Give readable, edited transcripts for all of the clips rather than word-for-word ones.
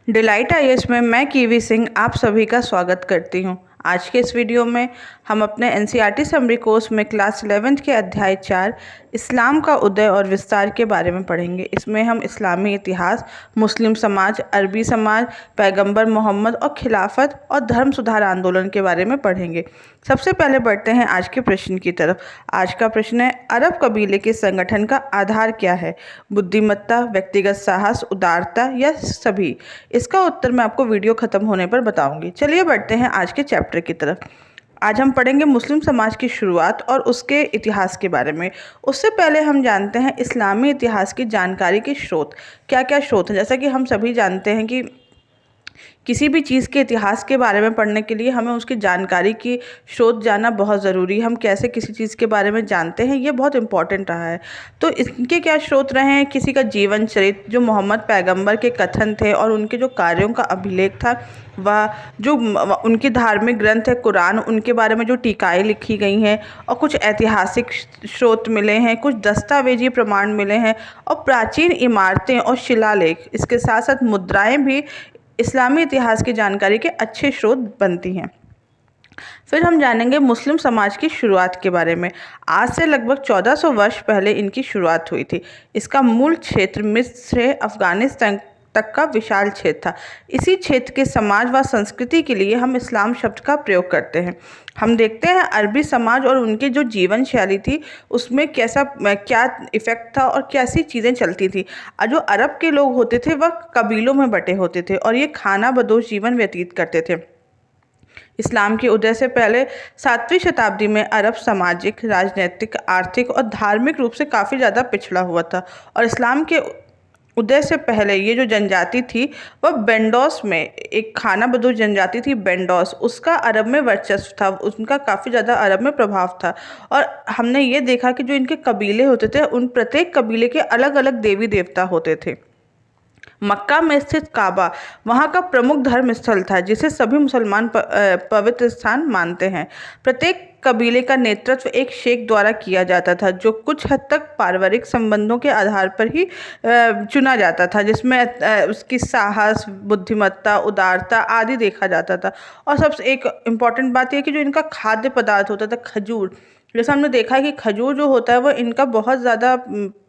Delight IAS में मैं kiwi Singh आप सभी का स्वागत करती हूँ। आज के इस वीडियो में हम अपने एनसीईआरटी समरी कोर्स में क्लास 11th के अध्याय 4 इस्लाम का उदय और विस्तार के बारे में पढ़ेंगे। इसमें हम इस्लामी इतिहास, मुस्लिम समाज, अरबी समाज, पैगंबर मोहम्मद और खिलाफत और धर्म सुधार आंदोलन के बारे में पढ़ेंगे। सबसे पहले बढ़ते हैं आज के प्रश्न की तरफ। आज का प्रश्न है, अरब कबीले के संगठन का आधार क्या है? बुद्धिमत्ता, व्यक्तिगत साहस, उदारता या सभी? इसका उत्तर मैं आपको वीडियो खत्म होने पर बताऊंगी। चलिए बढ़ते हैं आज के चैप्टर की तरफ। आज हम पढ़ेंगे मुस्लिम समाज की शुरुआत और उसके इतिहास के बारे में। उससे पहले हम जानते हैं इस्लामी इतिहास की जानकारी के स्रोत। क्या क्या स्रोत हैं? जैसा कि हम सभी जानते हैं कि किसी भी चीज़ के इतिहास के बारे में पढ़ने के लिए हमें उसकी जानकारी की स्रोत जानना बहुत ज़रूरी है। हम कैसे किसी चीज़ के बारे में जानते हैं, ये बहुत इंपॉर्टेंट रहा है। तो इसके क्या स्रोत रहे हैं? किसी का जीवन चरित्र, जो मोहम्मद पैगंबर के कथन थे और उनके जो कार्यों का अभिलेख था, वह जो उनके धार्मिक ग्रंथ है कुरान, उनके बारे में जो टीकाएँ लिखी गई हैं, और कुछ ऐतिहासिक स्रोत मिले हैं, कुछ दस्तावेजी प्रमाण मिले हैं, और प्राचीन इमारतें और शिलालेख, इसके साथ साथ मुद्राएं भी इस्लामी इतिहास की जानकारी के अच्छे स्रोत बनती हैं। फिर हम जानेंगे मुस्लिम समाज की शुरुआत के बारे में। आज से लगभग 1400 वर्ष पहले इनकी शुरुआत हुई थी। इसका मूल क्षेत्र मिस्र से अफगानिस्तान तक का विशाल क्षेत्र था। इसी क्षेत्र के समाज व संस्कृति के लिए हम इस्लाम शब्द का प्रयोग करते हैं। हम देखते हैं अरबी समाज और उनकी जो जीवन शैली थी, उसमें क्या इफ़ेक्ट था और कैसी चीज़ें चलती थी। जो अरब के लोग होते थे वह कबीलों में बटे होते थे और ये खाना बदोश जीवन व्यतीत करते थे। इस्लाम के उदय से पहले 7वीं शताब्दी में अरब सामाजिक, राजनीतिक, आर्थिक और धार्मिक रूप से काफ़ी ज़्यादा पिछड़ा हुआ था। और इस्लाम के उदय से पहले ये जो जनजाति थी वह बेंडोस में, एक खाना बदोश जनजाति थी बेंडोस, उसका अरब में वर्चस्व था, उनका काफ़ी ज़्यादा अरब में प्रभाव था। और हमने ये देखा कि जो इनके कबीले होते थे, उन प्रत्येक कबीले के अलग अलग देवी देवता होते थे। मक्का में स्थित काबा वहाँ का प्रमुख धर्म स्थल था, जिसे सभी मुसलमान पवित्र स्थान मानते हैं। प्रत्येक कबीले का नेतृत्व एक शेख द्वारा किया जाता था, जो कुछ हद तक पारिवारिक संबंधों के आधार पर ही चुना जाता था, जिसमें उसकी साहस, बुद्धिमत्ता, उदारता आदि देखा जाता था। और सबसे एक इम्पॉर्टेंट बात यह कि जो इनका खाद्य पदार्थ होता था, खजूर, जैसे हमने देखा है कि खजूर जो होता है वह इनका बहुत ज़्यादा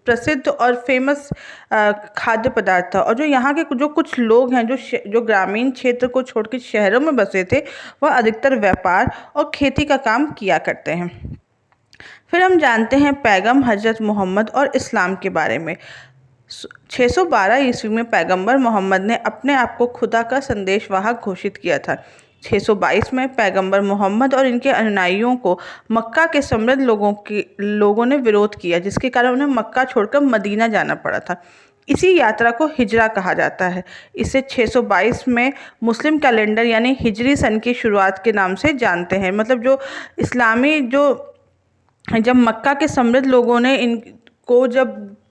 प्रसिद्ध और फेमस खाद्य पदार्थ था। और जो यहाँ के जो कुछ लोग हैं, जो ग्रामीण क्षेत्र को छोड़ के शहरों में बसे थे, वह अधिकतर व्यापार और खेती का काम किया करते हैं। फिर हम जानते हैं पैगम हजरत मोहम्मद और इस्लाम के बारे में। 612 ईस्वी में पैगंबर मोहम्मद ने अपने आप को खुदा का संदेशवाहक घोषित किया था। 622 में पैगंबर मोहम्मद और इनके अनुयायियों को मक्का के समृद्ध लोगों ने विरोध किया, जिसके कारण उन्हें मक्का छोड़कर मदीना जाना पड़ा था। इसी यात्रा को हिजरा कहा जाता है। इसे 622 में मुस्लिम कैलेंडर यानी हिजरी सन की शुरुआत के नाम से जानते हैं। मतलब जो इस्लामी जब मक्का के समृद्ध लोगों ने इनको,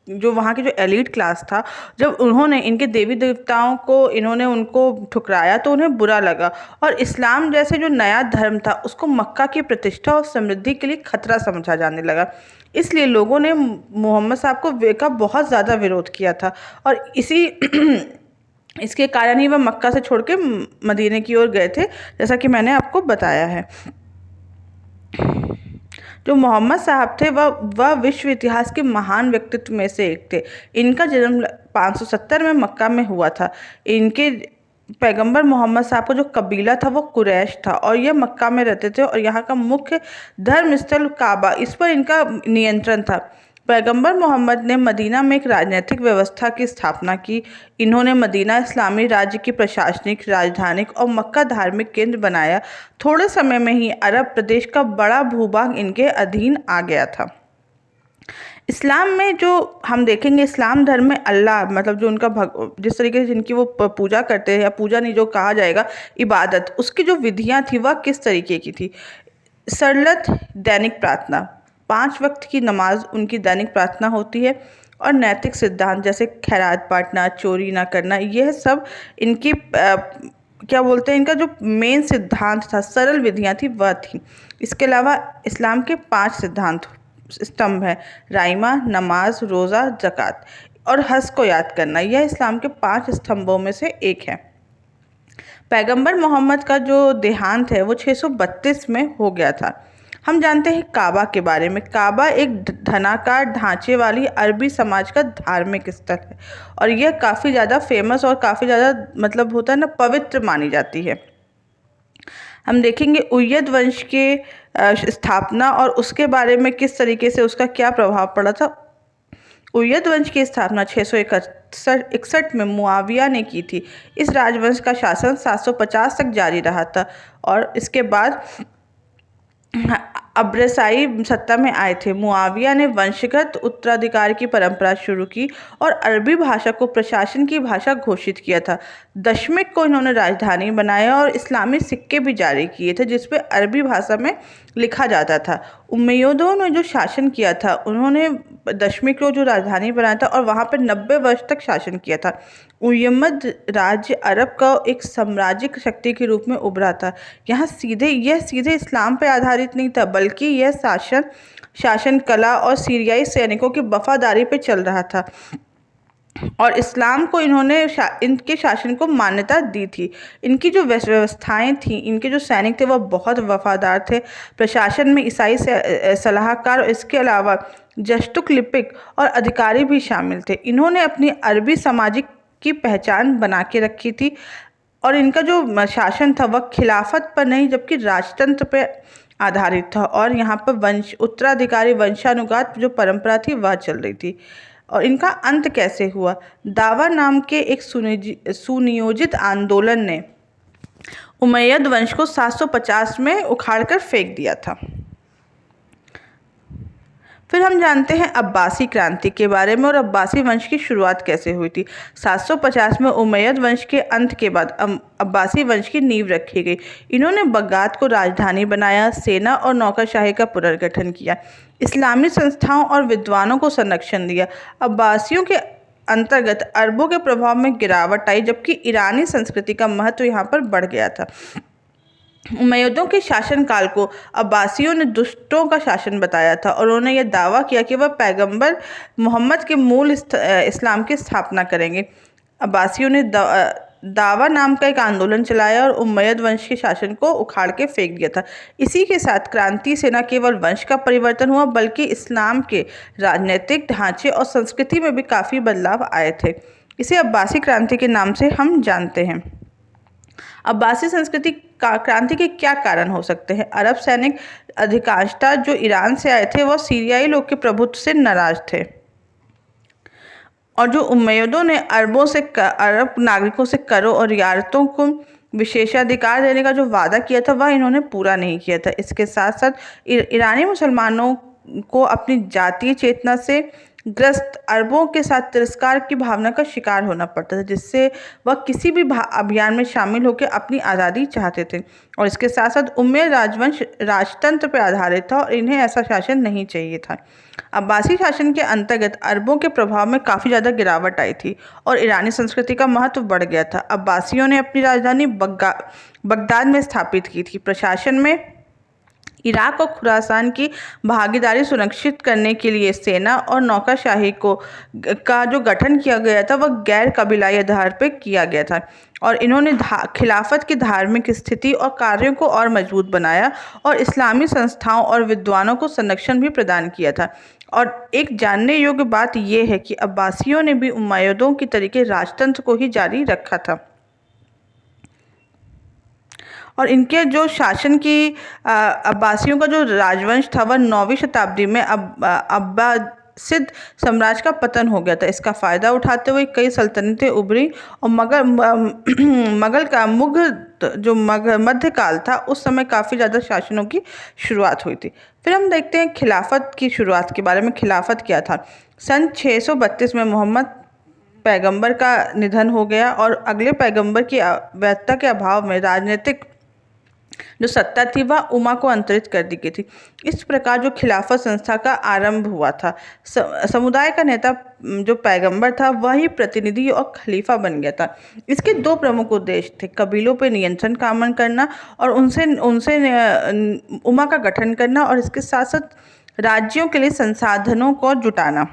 जो वहाँ की जो एलीट क्लास था, जब उन्होंने इनके देवी देवताओं को इन्होंने उनको ठुकराया तो उन्हें बुरा लगा, और इस्लाम जैसे जो नया धर्म था उसको मक्का की प्रतिष्ठा और समृद्धि के लिए खतरा समझा जाने लगा। इसलिए लोगों ने मोहम्मद साहब का बहुत ज़्यादा विरोध किया था, और इसके कारण ही वह मक्का से छोड़ के मदीने की ओर गए थे, जैसा कि मैंने आपको बताया है। जो मोहम्मद साहब थे वह विश्व इतिहास के महान व्यक्तित्व में से एक थे। इनका जन्म 570 में मक्का में हुआ था। इनके पैगंबर मोहम्मद साहब का जो कबीला था वो कुरैश था, और यह मक्का में रहते थे, और यहाँ का मुख्य धर्म स्थल काबा, इस पर इनका नियंत्रण था। पैगंबर मोहम्मद ने मदीना में एक राजनीतिक व्यवस्था की स्थापना की। इन्होंने मदीना इस्लामी राज्य की प्रशासनिक राजधानी और मक्का धार्मिक केंद्र बनाया। थोड़े समय में ही अरब प्रदेश का बड़ा भूभाग इनके अधीन आ गया था। इस्लाम में जो हम देखेंगे, इस्लाम धर्म में अल्लाह, मतलब जो उनका जिस तरीके से जिनकी वो पूजा करते हैं, या पूजा नहीं जो कहा जाएगा, इबादत, उसकी जो विधियाँ थी वह किस तरीके की थी? सरलत दैनिक प्रार्थना, 5 वक्त की नमाज उनकी दैनिक प्रार्थना होती है, और नैतिक सिद्धांत जैसे खैरात बांटना, चोरी ना करना, यह सब इनकी क्या बोलते हैं, इनका जो मेन सिद्धांत था, सरल विधियाँ थी वह थी। इसके अलावा इस्लाम के 5 सिद्धांत स्तंभ हैं: राइमा, नमाज, रोज़ा, ज़कात और हज को याद करना। यह इस्लाम के 5 स्तंभों में से एक है। पैगंबर मोहम्मद का जो देहांत है वो 632 में हो गया था। हम जानते हैं काबा के बारे में। काबा एक धनाकार ढांचे वाली अरबी समाज का धार्मिक स्थल है और यह काफ़ी ज़्यादा फेमस और काफ़ी ज़्यादा मतलब होता है ना, पवित्र मानी जाती है। हम देखेंगे उय्यद वंश के स्थापना और उसके बारे में किस तरीके से उसका क्या प्रभाव पड़ा था। उय्यद वंश की स्थापना 661 में मुआविया ने की थी। इस राजवंश का शासन 750 तक जारी रहा था और इसके बाद अब्बासी सत्ता में आए थे। मुआविया ने वंशगत उत्तराधिकार की परंपरा शुरू की और अरबी भाषा को प्रशासन की भाषा घोषित किया था। दशमिक को इन्होंने राजधानी बनाया और इस्लामी सिक्के भी जारी किए थे जिसपे अरबी भाषा में लिखा जाता था। उमैयदों ने जो शासन किया था उन्होंने दशमिक को जो राजधानी बनाया था और वहाँ पर 90 वर्ष तक शासन किया था। उय्यद राज्य अरब का एक साम्राज्यिक शक्ति के रूप में उभरा था। यह सीधे इस्लाम पर आधारित नहीं था बल्कि यह शासन कला और सीरियाई सैनिकों की वफादारी पे चल रहा था और इस्लाम को इनके शासन को मान्यता दी थी। इनकी जो व्यवस्थाएं थी, इनके जो सैनिक थे वह बहुत वफादार थे। प्रशासन में ईसाई सलाहकार और इसके अलावा जस्तुक लिपिक और अधिकारी भी शामिल थे। इन्होंने अपनी अरबी सामाजिक की पहचान बना के रखी थी और इनका जो शासन था वह खिलाफत पर नहीं जबकि राजतंत्र पर आधारित था और यहाँ पर उत्तराधिकारी वंशानुगत जो परंपरा थी वह चल रही थी। और इनका अंत कैसे हुआ? दावा नाम के एक सुनियोजित आंदोलन ने उमैयद वंश को 750 में उखाड़कर फेंक दिया था। फिर हम जानते हैं अब्बासी क्रांति के बारे में और अब्बासी वंश की शुरुआत कैसे हुई थी। 750 में उमैयद वंश के अंत के बाद अब्बासी वंश की नींव रखी गई। इन्होंने बगदाद को राजधानी बनाया, सेना और नौकरशाही का पुनर्गठन किया, इस्लामी संस्थाओं और विद्वानों को संरक्षण दिया। अब्बासियों के अंतर्गत अरबों के प्रभाव में गिरावट आई जबकि ईरानी संस्कृति का महत्व यहाँ पर बढ़ गया था। उमैयदों के शासनकाल को अब्बासियों ने दुष्टों का शासन बताया था और उन्होंने यह दावा किया कि वह पैगंबर मोहम्मद के मूल इस्लाम की स्थापना करेंगे। अब्बासियों ने दावा नाम का एक आंदोलन चलाया और उमैयद वंश के शासन को उखाड़ के फेंक दिया था। इसी के साथ क्रांति से न केवल वंश का परिवर्तन हुआ बल्कि इस्लाम के राजनीतिक ढांचे और संस्कृति में भी काफ़ी बदलाव आए थे। इसे अब्बासी क्रांति के नाम से हम जानते हैं। अब्बासी संस्कृति क्रांति के क्या कारण हो सकते हैं? अरब सैनिक अधिकांशतः जो ईरान से आए थे वह सीरियाई लोग के प्रभुत्व से नाराज थे और जो उमैयदों ने अरब नागरिकों से करों और रियायतों को विशेषाधिकार देने का जो वादा किया था वह इन्होंने पूरा नहीं किया था। इसके साथ साथ ईरानी मुसलमानों को अपनी जातीय चेतना से ग्रस्त अरबों के साथ तिरस्कार की भावना का शिकार होना पड़ता था जिससे वह किसी भी अभियान में शामिल होकर अपनी आज़ादी चाहते थे। और इसके साथ साथ उम्मयद राजवंश राजतंत्र पर आधारित था और इन्हें ऐसा शासन नहीं चाहिए था। अब्बासी शासन के अंतर्गत अरबों के प्रभाव में काफ़ी ज़्यादा गिरावट आई थी और ईरानी संस्कृति का महत्व बढ़ गया था। अब्बासियों ने अपनी राजधानी बगदाद में स्थापित की थी। प्रशासन में इराक और खुरासान की भागीदारी सुनिश्चित करने के लिए सेना और नौकरशाही का जो गठन किया गया था वह गैर कबीलाई आधार पर किया गया था और इन्होंने खिलाफत की धार्मिक स्थिति और कार्यों को और मजबूत बनाया और इस्लामी संस्थाओं और विद्वानों को संरक्षण भी प्रदान किया था। और एक जानने योग्य बात यह है कि अब्बासियों ने भी उमैयदों की तरीके राजतंत्र को ही जारी रखा था और इनके जो शासन की अब्बासियों का जो राजवंश था वह 9वीं शताब्दी में अब्बासिद साम्राज्य का पतन हो गया था। इसका फ़ायदा उठाते हुए कई सल्तनतें उभरी और मध्यकाल था उस समय काफ़ी ज़्यादा शासनों की शुरुआत हुई थी। फिर हम देखते हैं खिलाफत की शुरुआत के बारे में। खिलाफत क्या था? सन 632 में मोहम्मद पैगंबर का निधन हो गया और अगले पैगंबर की वैधता के अभाव में राजनीतिक जो सत्ता थी वह उमा को अंतरित कर दी गई थी। इस प्रकार जो खिलाफत संस्था का आरंभ हुआ था। समुदाय का नेता जो पैगंबर था वही प्रतिनिधि और खलीफा बन गया था। इसके दो प्रमुख उद्देश्य थे, कबीलों पर नियंत्रण कायम करना और उनसे उमा का गठन करना और इसके साथ साथ राज्यों के लिए संसाधनों को जुटाना।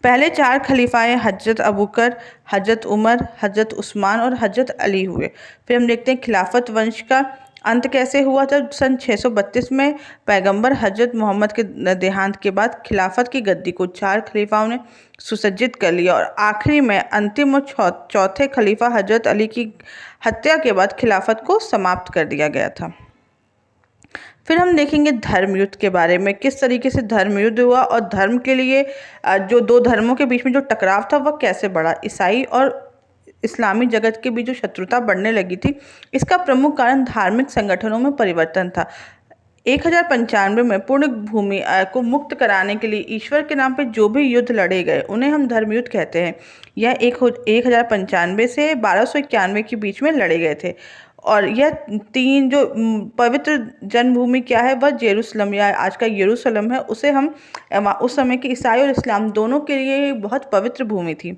पहले 4 खलीफाएं हजरत अबू बकर, हजरत उमर, हजरत उस्मान और हजरत अली हुए। फिर हम देखते हैं खिलाफत वंश का अंत कैसे हुआ था। सन 632 में पैगंबर हजरत मोहम्मद के देहांत के बाद खिलाफत की गद्दी को 4 खलीफाओं ने सुसज्जित कर लिया और आखिरी में अंतिम और चौथे खलीफा हजरत अली की हत्या के बाद खिलाफत को समाप्त कर दिया गया था। फिर हम देखेंगे धर्म युद्ध के बारे में, किस तरीके से धर्म युद्ध हुआ और धर्म के लिए जो दो धर्मों के बीच में जो टकराव था वह कैसे बढ़ा। ईसाई और इस्लामी जगत के बीच जो शत्रुता बढ़ने लगी थी, इसका प्रमुख कारण धार्मिक संगठनों में परिवर्तन था। 1095 में पूर्ण भूमि को मुक्त कराने के लिए ईश्वर के नाम पे जो भी युद्ध लड़े गए उन्हें हम धर्म युद्ध कहते हैं। यह 1095 से 1291 के बीच में लड़े गए थे। और यह 3 जो पवित्र जन्मभूमि क्या है, वह जेरूसलम या आज का यरूशलेम है। उसे हम उस समय के ईसाई और इस्लाम दोनों के लिए बहुत पवित्र भूमि थी।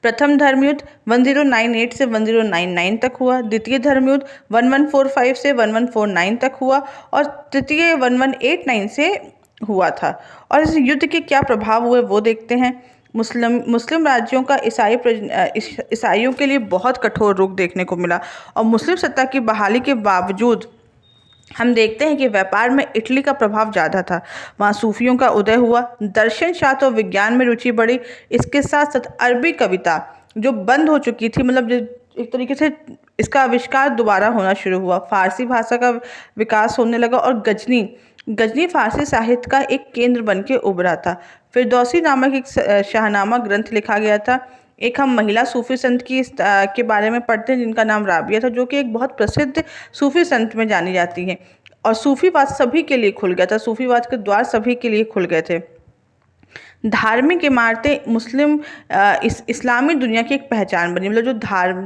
प्रथम धर्मयुद्ध 1098 से 1099 तक हुआ। द्वितीय धर्मयुद्ध 1145 से 1149 तक हुआ और तृतीय 1189 से हुआ था। और इस युद्ध के क्या प्रभाव हुए वो देखते हैं। मुस्लिम राज्यों का ईसाइयों के लिए बहुत कठोर रुख देखने को मिला और मुस्लिम सत्ता की बहाली के बावजूद हम देखते हैं कि व्यापार में इटली का प्रभाव ज़्यादा था। वहाँ सूफियों का उदय हुआ, दर्शन शास्त्र और विज्ञान में रुचि बढ़ी। इसके साथ साथ अरबी कविता जो बंद हो चुकी थी, मतलब एक तरीके से इसका आविष्कार दोबारा होना शुरू हुआ। फारसी भाषा का विकास होने लगा और गजनी फारसी साहित्य का एक केंद्र बन के उभरा था। फिरदौसी नामक एक शाहनामा ग्रंथ लिखा गया था। एक हम महिला सूफी संत के बारे में पढ़ते हैं जिनका नाम राबिया था, जो कि एक बहुत प्रसिद्ध सूफी संत में जानी जाती हैं। और सूफीवाद सभी के लिए खुल गया था, सूफीवाद के द्वार सभी के लिए खुल गए थे। धार्मिक इमारतें मुस्लिम इस्लामी दुनिया की एक पहचान बनी। मतलब जो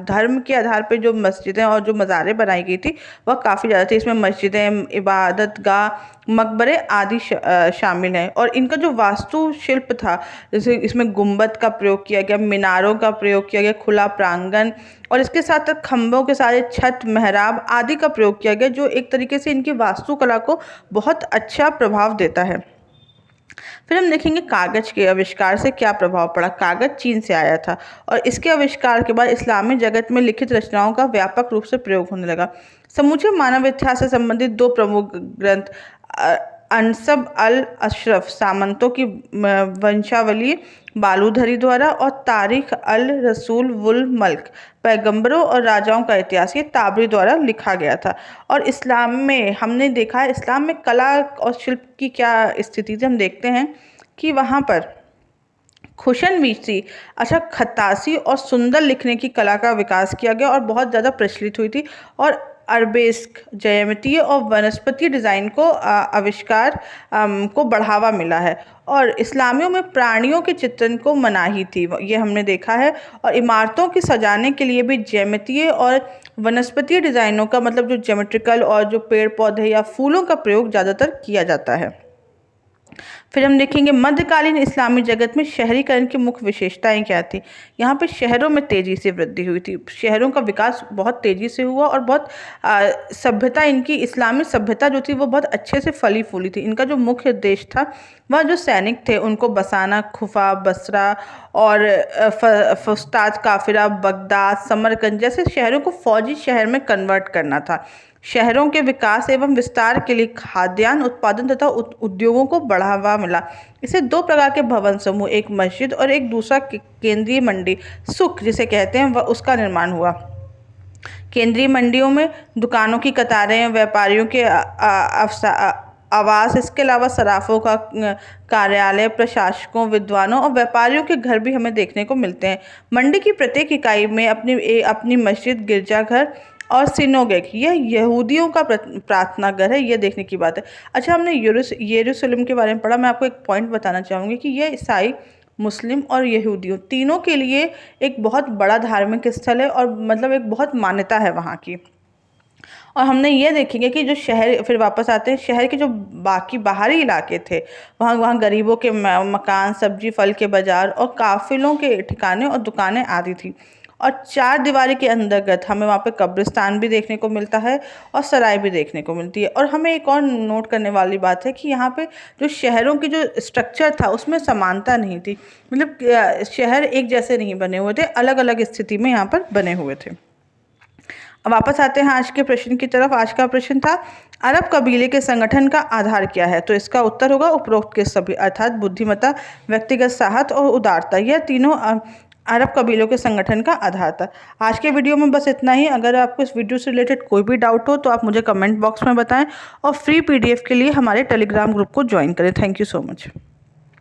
धर्म के आधार पर जो मस्जिदें और जो मज़ारें बनाई गई थी वह काफ़ी ज़्यादा थी। इसमें मस्जिदें, इबादत गाह, मकबरे आदि शामिल हैं। और इनका जो वास्तुशिल्प था, जैसे इसमें गुंबद का प्रयोग किया गया, मीनारों का प्रयोग किया गया, खुला प्रांगण और इसके साथ साथ खम्भों के सारे छत, मेहराब आदि का प्रयोग किया गया, जो एक तरीके से इनकी वास्तुकला को बहुत अच्छा प्रभाव देता है। फिर हम देखेंगे कागज के आविष्कार से क्या प्रभाव पड़ा। कागज चीन से आया था और इसके आविष्कार के बाद इस्लामी जगत में लिखित रचनाओं का व्यापक रूप से प्रयोग होने लगा। समूचे मानव इतिहास से संबंधित 2 प्रमुख ग्रंथ अनसब अल अशरफ सामंतों की वंशावली बालूधरी द्वारा और तारीख अल रसूल वुल मल्क पैगंबरों और राजाओं का इतिहास, ये ताबरी द्वारा लिखा गया था। और इस्लाम में हमने देखा है, इस्लाम में कला और शिल्प की क्या स्थिति थी। हम देखते हैं कि वहाँ पर खुशनवीसी, अच्छा खत्तासी और सुंदर लिखने की कला का विकास किया गया और बहुत ज़्यादा प्रचलित हुई थी। और अरबेस्क, ज्यामितीय और वनस्पति डिज़ाइन को आविष्कार को बढ़ावा मिला है। और इस्लामियों में प्राणियों के चित्रण को मनाही थी, ये हमने देखा है। और इमारतों की सजाने के लिए भी ज्यामितीय और वनस्पतीय डिज़ाइनों का, मतलब जो ज्योमेट्रिकल और जो पेड़ पौधे या फूलों का प्रयोग ज़्यादातर किया जाता है। फिर हम देखेंगे मध्यकालीन इस्लामी जगत में शहरीकरण की मुख्य विशेषताएं क्या थी। यहाँ पे शहरों में तेजी से वृद्धि हुई थी, शहरों का विकास बहुत तेजी से हुआ और बहुत सभ्यता, इनकी इस्लामी सभ्यता जो थी वो बहुत अच्छे से फली फूली थी। इनका जो मुख्य उद्देश्य था वह जो सैनिक थे उनको बसाना, खुफा, बसरा और फुस्ताद, काफिरा, बगदाद, समरकंद जैसे शहरों को फौजी शहर में कन्वर्ट करना था। शहरों के विकास एवं विस्तार के लिए खाद्यान्न उत्पादन तथा उद्योगों को बढ़ावा मिला। इसे 2 प्रकार के भवन समूह, एक मस्जिद और एक दूसरा केंद्रीय मंडी, सुक जिसे कहते हैं, वह उसका निर्माण हुआ। केंद्रीय मंडियों में दुकानों की कतारें, व्यापारियों के आवास, इसके अलावा सराफों का कार्यालय, प्रशासकों, विद्वानों और व्यापारियों के घर भी हमें देखने को मिलते हैं। मंडी की प्रत्येक इकाई में अपनी मस्जिद, गिरजाघर और सिनोगेग, यह यहूदियों का प्रार्थना घर है, यह देखने की बात है। अच्छा, हमने यरूशलेम के बारे में पढ़ा। मैं आपको एक पॉइंट बताना चाहूँगी कि यह ईसाई, मुस्लिम और यहूदियों तीनों के लिए एक बहुत बड़ा धार्मिक स्थल है और मतलब एक बहुत मान्यता है वहाँ की। और हमने ये देखेंगे कि जो शहर, फिर वापस आते हैं, शहर के जो बाकी बाहरी इलाके थे वहाँ गरीबों के मकान, सब्जी फल के बाजार और काफिलों के ठिकाने और दुकानें आदि थी। और चार दीवारी के अंतर्गत हमें वहाँ पे कब्रिस्तान भी देखने को मिलता है और सराय भी देखने को मिलती है। और हमें एक और नोट करने वाली बात है कि यहाँ पे जो शहरों की जो स्ट्रक्चर था उसमें समानता नहीं थी, मतलब शहर एक जैसे नहीं बने हुए थे, अलग अलग स्थिति में यहाँ पर बने हुए थे। अब वापस आते हैं आज के प्रश्न की तरफ। आज का प्रश्न था अरब कबीले के संगठन का आधार क्या है? तो इसका उत्तर होगा उपरोक्त के सभी, अर्थात बुद्धिमत्ता, व्यक्तिगत साहस और उदारता, यह तीनों अरब कबीलों के संगठन का आधार था। आज के वीडियो में बस इतना ही। अगर आपको इस वीडियो से रिलेटेड कोई भी डाउट हो तो आप मुझे कमेंट बॉक्स में बताएं और फ्री PDF के लिए हमारे टेलीग्राम ग्रुप को ज्वाइन करें। Thank you so much.